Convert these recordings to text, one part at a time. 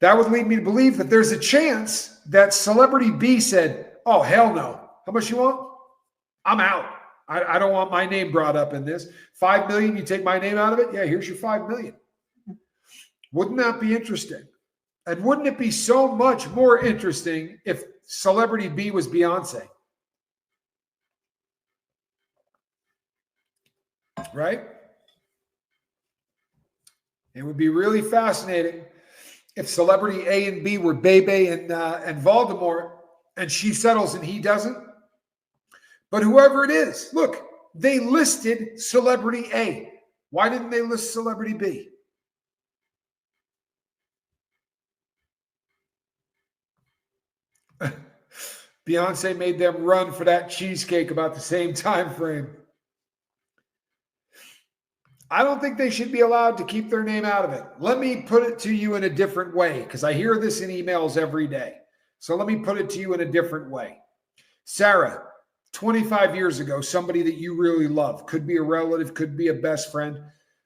That would lead me to believe that there's a chance that celebrity B said, oh, hell no. How much you want? I'm out. I don't want my name brought up in this. 5 million, you take my name out of it? Yeah, here's your 5 million. Wouldn't that be interesting? And wouldn't it be so much more interesting if celebrity B was Beyonce? Right? It would be really fascinating if celebrity A and B were Bebe and Voldemort, and she settles and he doesn't. But whoever it is, look, they listed celebrity A. Why didn't they list celebrity B? Beyonce made them run for that cheesecake about the same time frame. I don't think they should be allowed to keep their name out of it. Let me put it to you in a different way, because I hear this in emails every day. So let me put it to you in a different way. Sarah, 25 years ago, somebody that you really love, could be a relative, could be a best friend,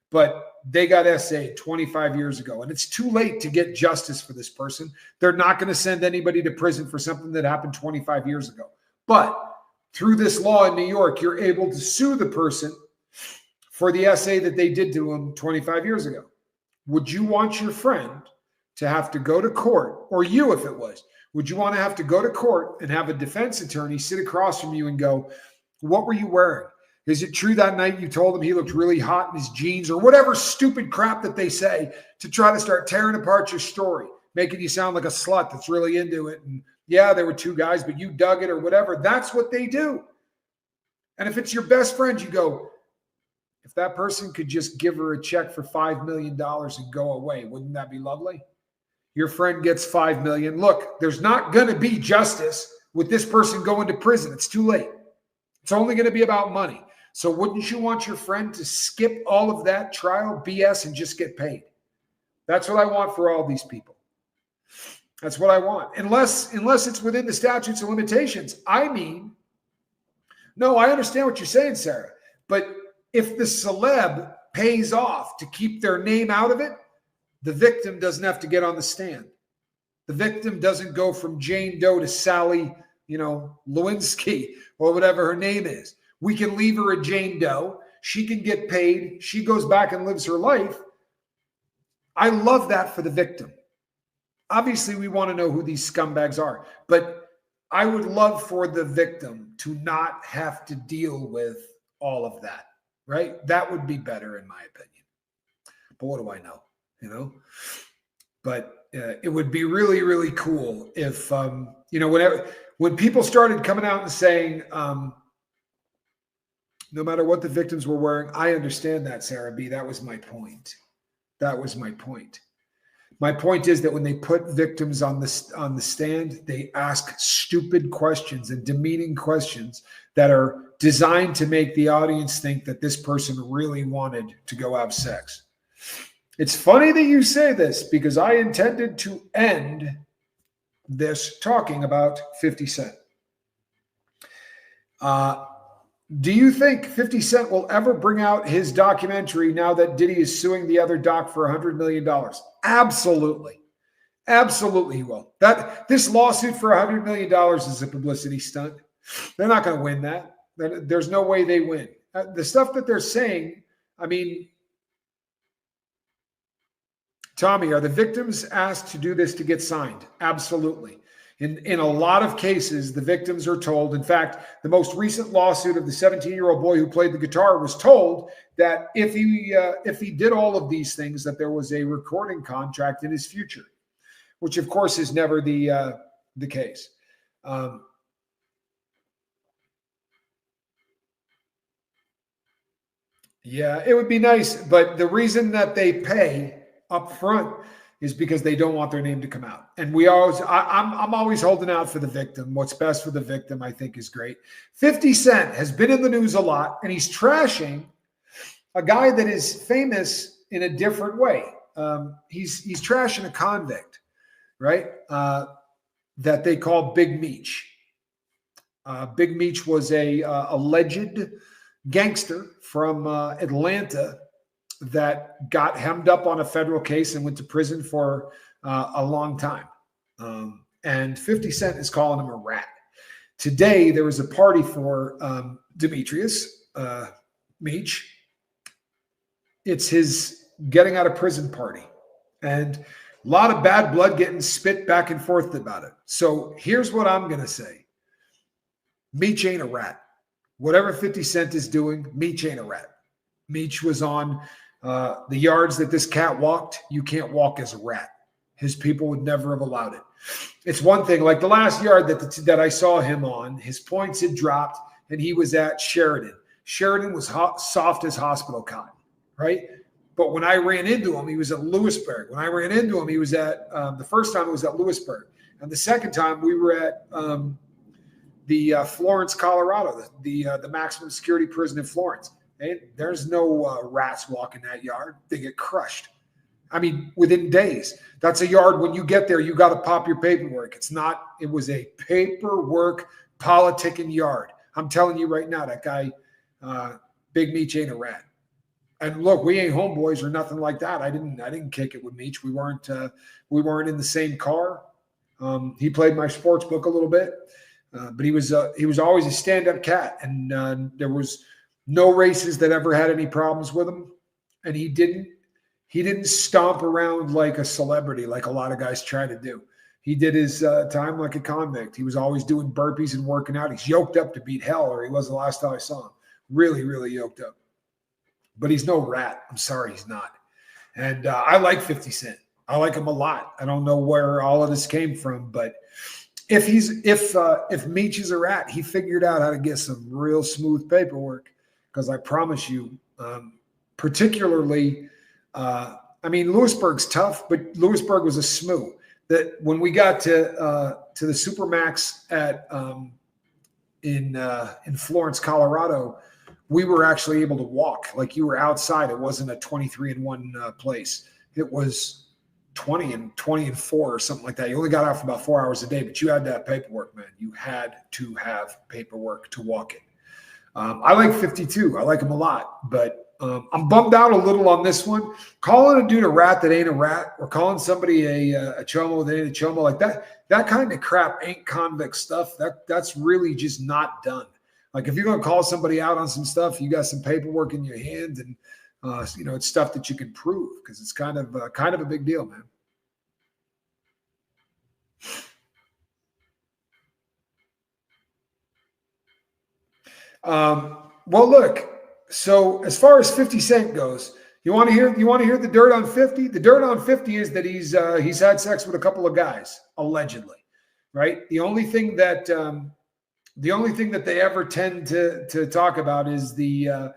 but they got SA'd 25 years ago, and it's too late to get justice for this person. They're not going to send anybody to prison for something that happened 25 years ago. But through this law in New York, you're able to sue the person for the SA that they did to him 25 years ago. Would you want your friend to have to go to court, or you if it was, would you want to have to go to court and have a defense attorney sit across from you and go, what were you wearing? Is it true that night you told him he looked really hot in his jeans, or whatever stupid crap that they say to try to start tearing apart your story, making you sound like a slut that's really into it. And yeah, there were two guys, but you dug it or whatever. That's what they do. And if it's your best friend, you go, if that person could just give her a check for $5 million and go away, wouldn't that be lovely? Your friend gets $5 million. Look, there's not going to be justice with this person going to prison. It's too late. It's only going to be about money. So wouldn't you want your friend to skip all of that trial BS and just get paid? That's what I want for all these people. That's what I want. Unless it's within the statutes of limitations. I mean, no, I understand what you're saying, Sarah. But if the celeb pays off to keep their name out of it, the victim doesn't have to get on the stand. The victim doesn't go from Jane Doe to Sally, Lewinsky or whatever her name is. We can leave her a Jane Doe. She can get paid. She goes back and lives her life. I love that for the victim. Obviously, we want to know who these scumbags are, but I would love for the victim to not have to deal with all of that, right? That would be better in my opinion. But what do I know? But it would be really, really cool if, when people started coming out and saying, no matter what the victims were wearing, I understand that, Sarah B. That was my point. That was my point. My point is that when they put victims on the stand, they ask stupid questions and demeaning questions that are designed to make the audience think that this person really wanted to go have sex. It's funny that you say this, because I intended to end this talking about 50 Cent. Do you think 50 Cent will ever bring out his documentary now that Diddy is suing the other doc for $100 million? Absolutely. Absolutely he will. This lawsuit for $100 million is a publicity stunt. They're not going to win that. There's no way they win. The stuff that they're saying, I mean, Tommy, are the victims asked to do this to get signed? Absolutely. In a lot of cases, the victims are told, in fact, the most recent lawsuit of the 17-year-old boy who played the guitar was told that if he did all of these things, that there was a recording contract in his future, which of course is never the case. Yeah, it would be nice, but the reason that they pay up front is because they don't want their name to come out. And I'm always holding out for the victim. What's best for the victim, I think, is great. 50 Cent has been in the news a lot, and he's trashing a guy that is famous in a different way. He's trashing a convict, right? That they call Big Meech. Big Meech was a alleged gangster from Atlanta that got hemmed up on a federal case and went to prison for a long time. And 50 Cent is calling him a rat. Today, there was a party for Demetrius, Meech. It's his getting out of prison party. And a lot of bad blood getting spit back and forth about it. So here's what I'm going to say. Meech ain't a rat. Whatever 50 Cent is doing, Meech ain't a rat. Meech was on the yards that this cat walked. You can't walk as a rat. His people would never have allowed it. It's one thing, like the last yard that I saw him on, his points had dropped, and he was at Sheridan. Sheridan was soft as hospital cotton, right? But when I ran into him, he was at Lewisburg. When I ran into him, he was at, the first time it was at Lewisburg. And the second time we were at the Florence, Colorado, the maximum security prison in Florence. And there's no rats walking that yard. They get crushed. I mean, within days. That's a yard when you get there, you got to pop your paperwork. It was a paperwork politicking yard. I'm telling you right now, that guy, Big Meech ain't a rat. And look, we ain't homeboys or nothing like that. I didn't kick it with Meech. We weren't in the same car. He played my sports book a little bit, but he was always a stand-up cat, and there was no races that ever had any problems with him, and he didn't stomp around like a celebrity like a lot of guys try to do. He did his time like a convict. He was always doing burpees and working out. He's yoked up to beat hell, or he was the last time I saw him. Really, really yoked up. But he's no rat. I'm sorry, he's not. And I like 50 Cent. I like him a lot. I don't know where all of this came from, but if Meech is a rat, he figured out how to get some real smooth paperwork. Because I promise you, particularly, I mean, Lewisburg's tough, but Lewisburg was a smooth. That when we got to the Supermax at in Florence, Colorado, we were actually able to walk. Like, you were outside. It wasn't a 23-1 place. It was 20 and 4 or something like that. You only got out for about 4 hours a day, but you had to have paperwork, man. You had to have paperwork to walk it. I like 52. I like him a lot, but I'm bummed out a little on this one. Calling a dude a rat that ain't a rat, or calling somebody a chomo that ain't a chomo, like that kind of crap ain't convict stuff. That's really just not done. Like, if you're going to call somebody out on some stuff, you got some paperwork in your hand, and it's stuff that you can prove, because it's kind of a big deal, man. Well, look. So as far as 50 Cent goes, you want to hear the dirt on 50? The dirt on 50 is that he's had sex with a couple of guys, allegedly, right? The only thing that they ever tend to talk about is the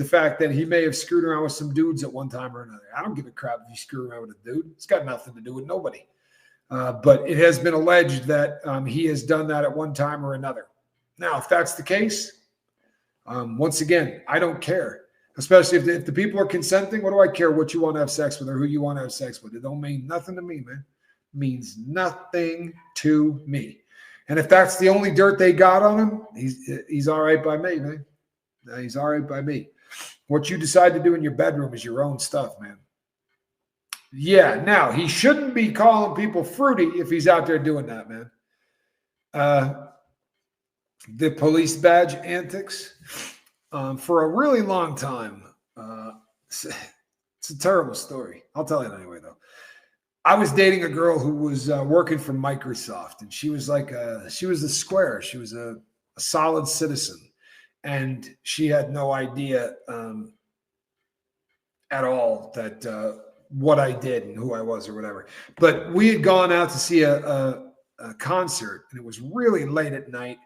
fact that he may have screwed around with some dudes at one time or another. I don't give a crap if you screw around with a dude. It's got nothing to do with nobody. But it has been alleged that he has done that at one time or another. Now, if that's the case, once again, I don't care. Especially if the people are consenting. What do I care what you want to have sex with or who you want to have sex with? It don't mean nothing to me, man. It means nothing to me. And if that's the only dirt they got on him, he's all right by me, man. He's all right by me. What you decide to do in your bedroom is your own stuff, man. Yeah, now, he shouldn't be calling people fruity if he's out there doing that, man. The police badge antics. For a really long time, it's a terrible story. I'll tell you anyway, though. I was dating a girl who was working for Microsoft, and she was a square. She was a solid citizen, and she had no idea at all that what I did and who I was or whatever. But we had gone out to see a concert, and it was really late at night,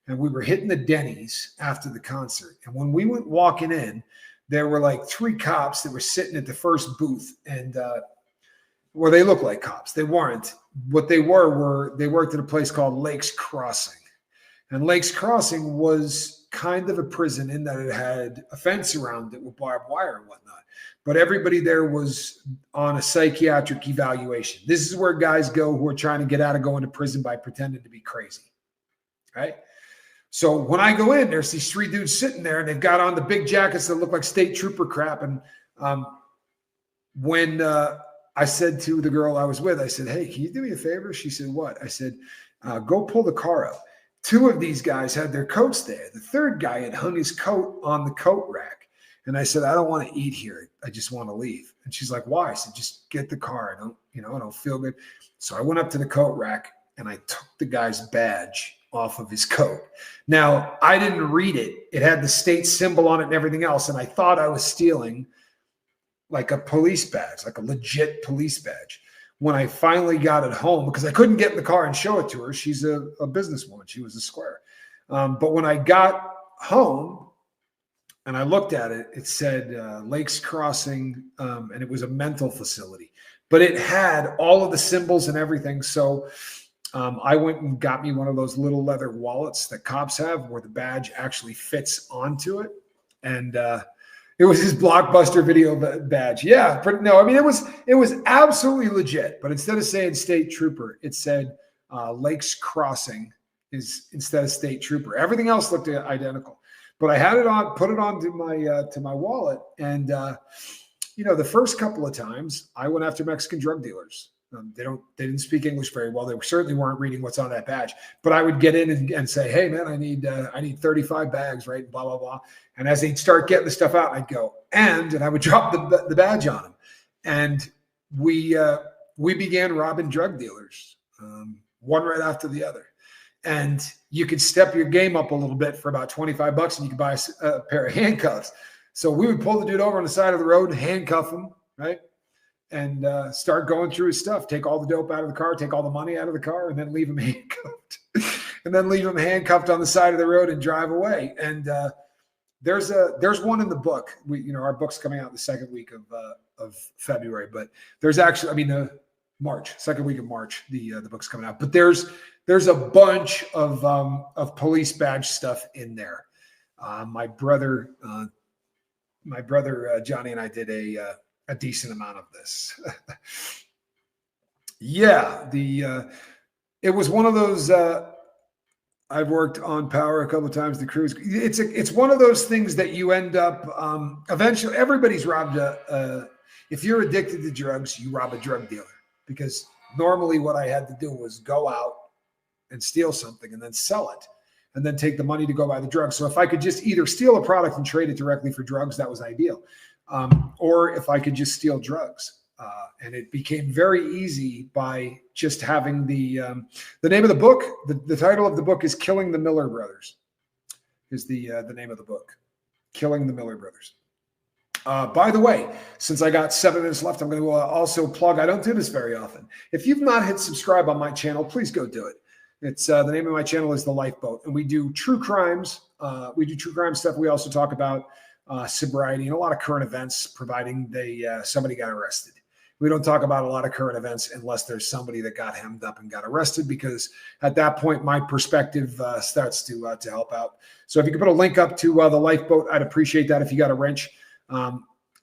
and we were hitting the Denny's after the concert. And when we went walking in, there were like 3 cops that were sitting at the first booth, and well, they looked like cops. They weren't. What they were they worked at a place called Lakes Crossing. And Lakes Crossing was kind of a prison in that it had a fence around it with barbed wire and whatnot. But everybody there was on a psychiatric evaluation. This is where guys go who are trying to get out of going to prison by pretending to be crazy, right? So when I go in, there's these 3 dudes sitting there, and they've got on the big jackets that look like state trooper crap. And when I said to the girl I was with, I said, hey, can you do me a favor? She said, what? I said, go pull the car up. Two of these guys had their coats there. The third guy had hung his coat on the coat rack. And I said, I don't want to eat here. I just want to leave. And she's like, why? I said, just get the car. I don't feel good. So I went up to the coat rack and I took the guy's badge off of his coat. Now, I didn't read it. It had the state symbol on it and everything else. And I thought I was stealing like a police badge, like a legit police badge. When I finally got it home, because I couldn't get in the car and show it to her. She's a businesswoman. She was a square. But when I got home and I looked at it, it said Lakes Crossing, and it was a mental facility. But it had all of the symbols and everything. So I went and got me one of those little leather wallets that cops have where the badge actually fits onto it. And it was his Blockbuster Video badge. Yeah, no, I mean, it was absolutely legit. But instead of saying State Trooper, it said Lakes Crossing is instead of State Trooper. Everything else looked identical. But I had it on, put it on to my wallet, and the first couple of times I went after Mexican drug dealers. They didn't speak English very well. They certainly weren't reading what's on that badge. But I would get in and say, hey man, I need 35 bags, right? Blah, blah, blah. And as they'd start getting the stuff out, I'd go, and I would drop the badge on them. And we began robbing drug dealers, one right after the other. And you could step your game up a little bit for about $25 and you could buy a pair of handcuffs. So we would pull the dude over on the side of the road, handcuff him, right? And start going through his stuff, take all the dope out of the car, take all the money out of the car, and then leave him handcuffed. And then leave him handcuffed on the side of the road and drive away. And there's one in the book. Our book's coming out the second week of February, but there's actually, second week of March, the book's coming out. But there's a bunch of police badge stuff in there. My brother Johnny and I did a decent amount of this. Yeah, it was one of those. I've worked on Power a couple of times. The cruise. It's one of those things that you end up eventually. Everybody's robbed if you're addicted to drugs, you rob a drug dealer, because normally what I had to do was go out and steal something and then sell it and then take the money to go buy the drugs. So if I could just either steal a product and trade it directly for drugs, that was ideal. Or if I could just steal drugs. And it became very easy by just having the name of the book. The title of the book is Killing the Miller Brothers, is the name of the book. Killing the Miller Brothers. By the way, since I got 7 minutes left, I'm going to also plug, I don't do this very often. If you've not hit subscribe on my channel, please go do it. It's the name of my channel is The Lifeboat, and we do true crimes. We do true crime stuff. We also talk about sobriety and a lot of current events, providing somebody got arrested. We don't talk about a lot of current events unless there's somebody that got hemmed up and got arrested, because at that point, my perspective starts to help out. So if you could put a link up to The Lifeboat, I'd appreciate that if you got a wrench.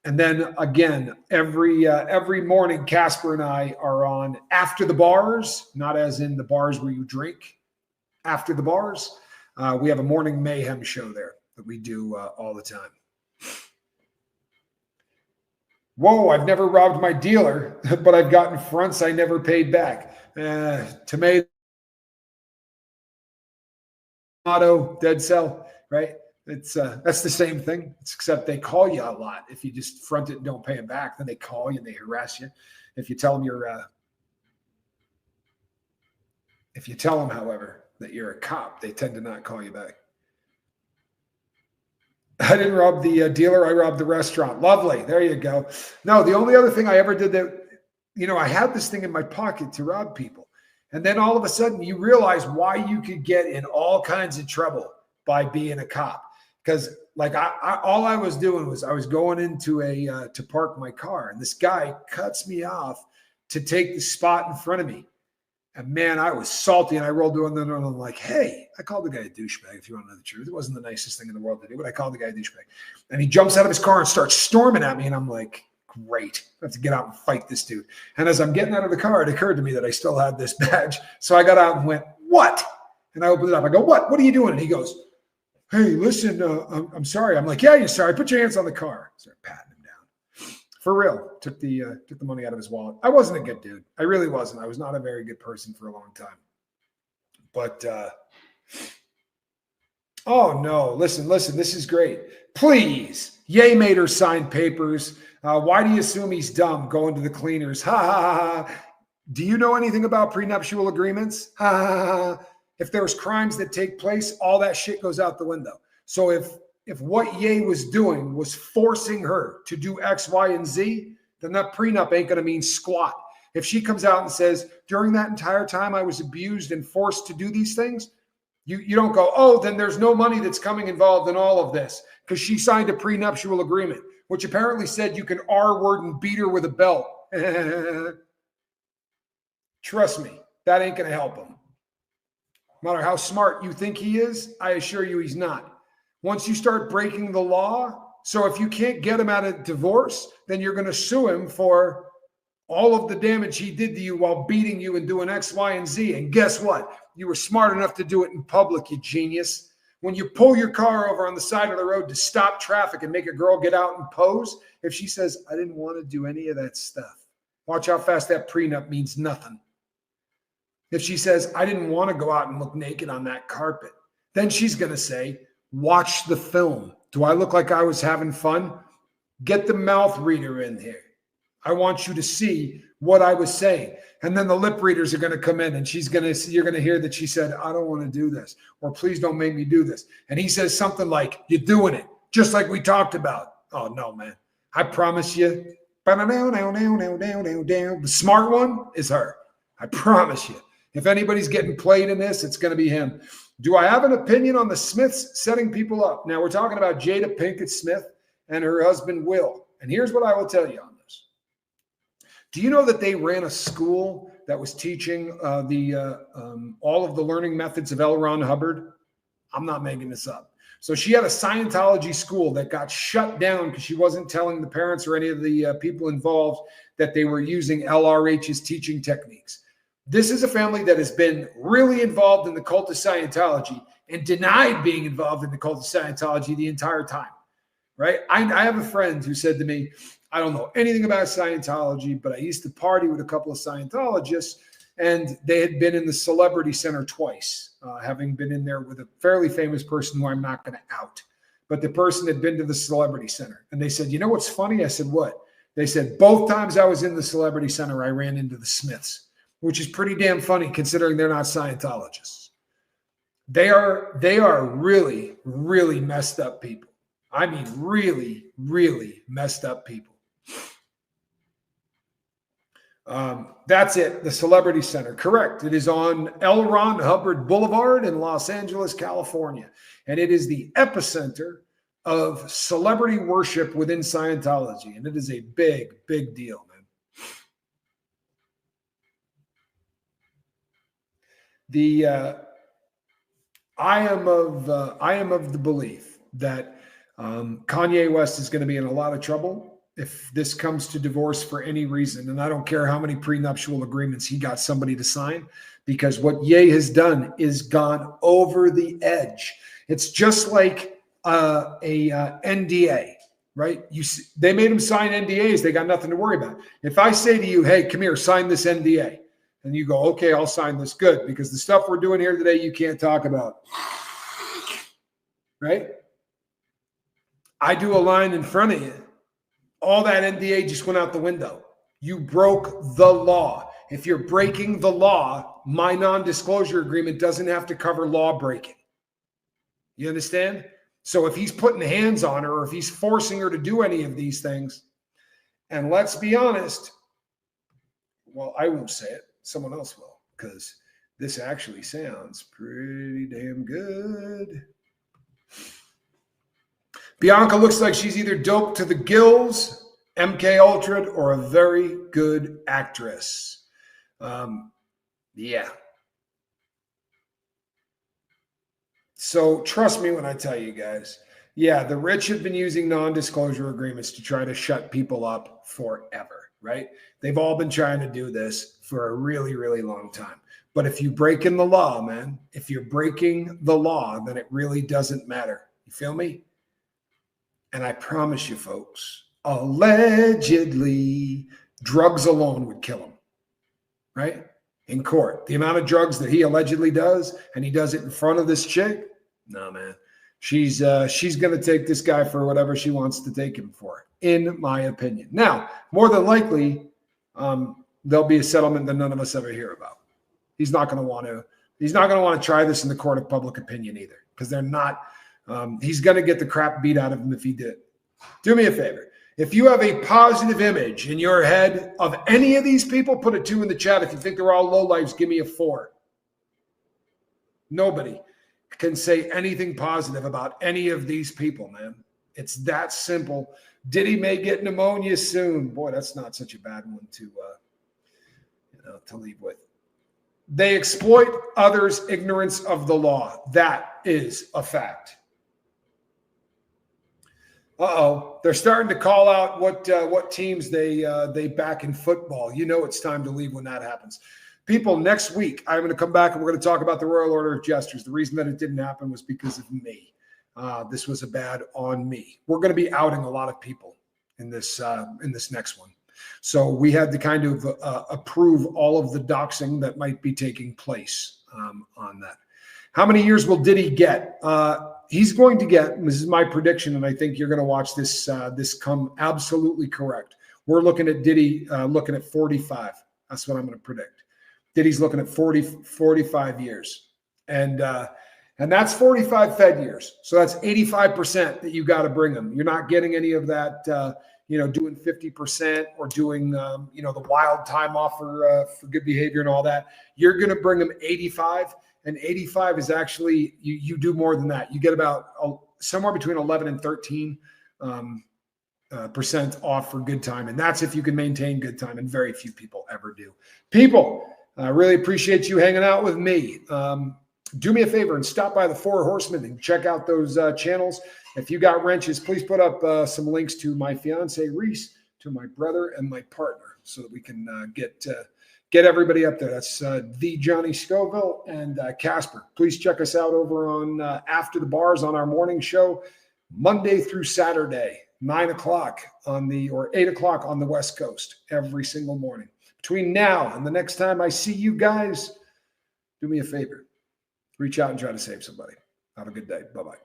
And then again, every morning, Casper and I are on After the Bars, not as in the bars where you drink. After the Bars, we have a morning mayhem show there that we do all the time. Whoa, I've never robbed my dealer, but I've gotten fronts I never paid back. Tomato, dead cell, right? It's that's the same thing, except they call you a lot. If you just front it and don't pay them back, then they call you and they harass you. If you tell them, however, that you're a cop, they tend to not call you back. I didn't rob the dealer. I robbed the restaurant. Lovely. There you go. No, the only other thing I ever did that, I had this thing in my pocket to rob people. And then all of a sudden you realize why you could get in all kinds of trouble by being a cop. Because all I was doing was I was going into to park my car, and this guy cuts me off to take the spot in front of me. And man, I was salty, and I rolled down and I'm like, hey, I called the guy a douchebag, if you want to know the truth. It wasn't the nicest thing in the world to do, but I called the guy a douchebag. And he jumps out of his car and starts storming at me, and I'm like, great. I have to get out and fight this dude. And as I'm getting out of the car, it occurred to me that I still had this badge. So I got out and went, what? And I opened it up. I go, what? What are you doing? And he goes, hey, listen, I'm sorry. I'm like, yeah, you're sorry. Put your hands on the car. Start patting him down. For real. Took the money out of his wallet. I wasn't a good dude. I really wasn't. I was not a very good person for a long time. But oh no, listen, this is great. Please. Ye made her sign papers. Why do you assume he's dumb? Going to the cleaners. Ha ha ha ha. Do you know anything about prenuptial agreements? Ha ha ha ha. If there's crimes that take place, all that shit goes out the window. So if what Ye was doing was forcing her to do X, Y, and Z, then that prenup ain't going to mean squat. If she comes out and says, during that entire time I was abused and forced to do these things, you don't go, oh, then there's no money that's coming involved in all of this because she signed a prenuptial agreement, which apparently said you can R-word and beat her with a belt. Trust me, that ain't going to help him. No matter how smart you think he is, I assure you he's not. Once you start breaking the law, so if you can't get him out of divorce, then you're going to sue him for all of the damage he did to you while beating you and doing X, Y, and Z. And guess what? You were smart enough to do it in public, you genius. When you pull your car over on the side of the road to stop traffic and make a girl get out and pose, if she says, I didn't want to do any of that stuff, watch how fast that prenup means nothing. If she says, I didn't want to go out and look naked on that carpet, then she's going to say, watch the film. Do I look like I was having fun? Get the mouth reader in here. I want you to see what I was saying. And then the lip readers are going to come in and you're going to hear that she said, I don't want to do this, or please don't make me do this. And he says something like, you're doing it, just like we talked about. Oh no, man. I promise you. The smart one is her. I promise you. If anybody's getting played in this, it's going to be him. Do I have an opinion on the Smiths setting people up? Now, we're talking about Jada Pinkett Smith and her husband, Will. And here's what I will tell you on this. Do you know that they ran a school that was teaching all of the learning methods of L. Ron Hubbard? I'm not making this up. So she had a Scientology school that got shut down because she wasn't telling the parents or any of the people involved that they were using LRH's teaching techniques. This is a family that has been really involved in the cult of Scientology and denied being involved in the cult of Scientology the entire time, right? I have a friend who said to me, I don't know anything about Scientology, but I used to party with a couple of Scientologists, and they had been in the Celebrity Center twice, having been in there with a fairly famous person who I'm not going to out. But the person had been to the Celebrity Center, and they said, you know what's funny? I said, what? They said, both times I was in the Celebrity Center, I ran into the Smiths, which is pretty damn funny considering they're not Scientologists. They are really, really messed up people. I mean, really, really messed up people. That's it. The Celebrity Center. Correct. It is on L. Ron Hubbard Boulevard in Los Angeles, California. And it is the epicenter of celebrity worship within Scientology. And it is a big, big deal, man. I am of the belief that Kanye West is going to be in a lot of trouble if this comes to divorce for any reason. And I don't care how many prenuptial agreements he got somebody to sign, because what Ye has done is gone over the edge. It's just like a NDA, right? They made him sign NDAs. They got nothing to worry about. If I say to you, hey, come here, sign this NDA. And you go, okay, I'll sign this. Good, because the stuff we're doing here today, you can't talk about. Right? I do a line in front of you. All that NDA just went out the window. You broke the law. If you're breaking the law, my non-disclosure agreement doesn't have to cover law breaking. You understand? So if he's putting hands on her, or if he's forcing her to do any of these things, and let's be honest, well, I won't say it. Someone else will, because this actually sounds pretty damn good. Bianca looks like she's either doped to the gills, MK Ultra, or a very good actress. Yeah. So trust me when I tell you guys, yeah, the rich have been using non-disclosure agreements to try to shut people up forever, right? They've all been trying to do this for a really, really long time. But if you break in the law, man, if you're breaking the law, then it really doesn't matter. You feel me? And I promise you, folks, Allegedly, drugs alone would kill him, right? In court. The amount of drugs that he allegedly does, and he does it in front of this chick, no, man. She's going to take this guy for whatever she wants to take him for, in my opinion. Now, more than likely, there'll be a settlement that none of us ever hear about. He's not going to want to try this in the court of public opinion either, because they're not. He's going to get the crap beat out of him if he did. Do me a favor. If you have a positive image in your head of any of these people, put a 2 in the chat. If you think they're all lowlifes, give me a 4. Nobody can say anything positive about any of these people, man. It's that simple. Diddy may get pneumonia soon. Boy, that's not such a bad one to leave with. They exploit others' ignorance of the law. That is a fact. They're starting to call out what teams they back in football. You know it's time to leave when that happens. People, next week, I'm going to come back and we're going to talk about the Royal Order of Jesters. The reason that it didn't happen was because of me. This was a bad on me. We're going to be outing a lot of people in this next one. So we had to kind of approve all of the doxing that might be taking place on that. How many years will Diddy get? He's going to get, this is my prediction, and I think you're going to watch this come absolutely correct. We're looking at Diddy looking at 45. That's what I'm going to predict. Diddy's looking at 45 years. And that's 45 Fed years. So that's 85% that you got to bring them. You're not getting any of that, doing 50% or doing, the wild time off for good behavior and all that. You're going to bring them 85. And 85 is actually, you do more than that. You get about somewhere between 11 and 13 percent off for good time. And that's if you can maintain good time. And very few people ever do. People, I really appreciate you hanging out with me. Do me a favor and stop by the Four Horsemen and check out those channels. If you got wrenches, please put up some links to my fiance, Reese, to my brother and my partner so that we can get everybody up there. That's the Johnny Scoville and Casper. Please check us out over on After the Bars on our morning show, Monday through Saturday, 9 o'clock or 8 o'clock on the West Coast every single morning. Between now and the next time I see you guys, do me a favor. Reach out and try to save somebody. Have a good day. Bye-bye.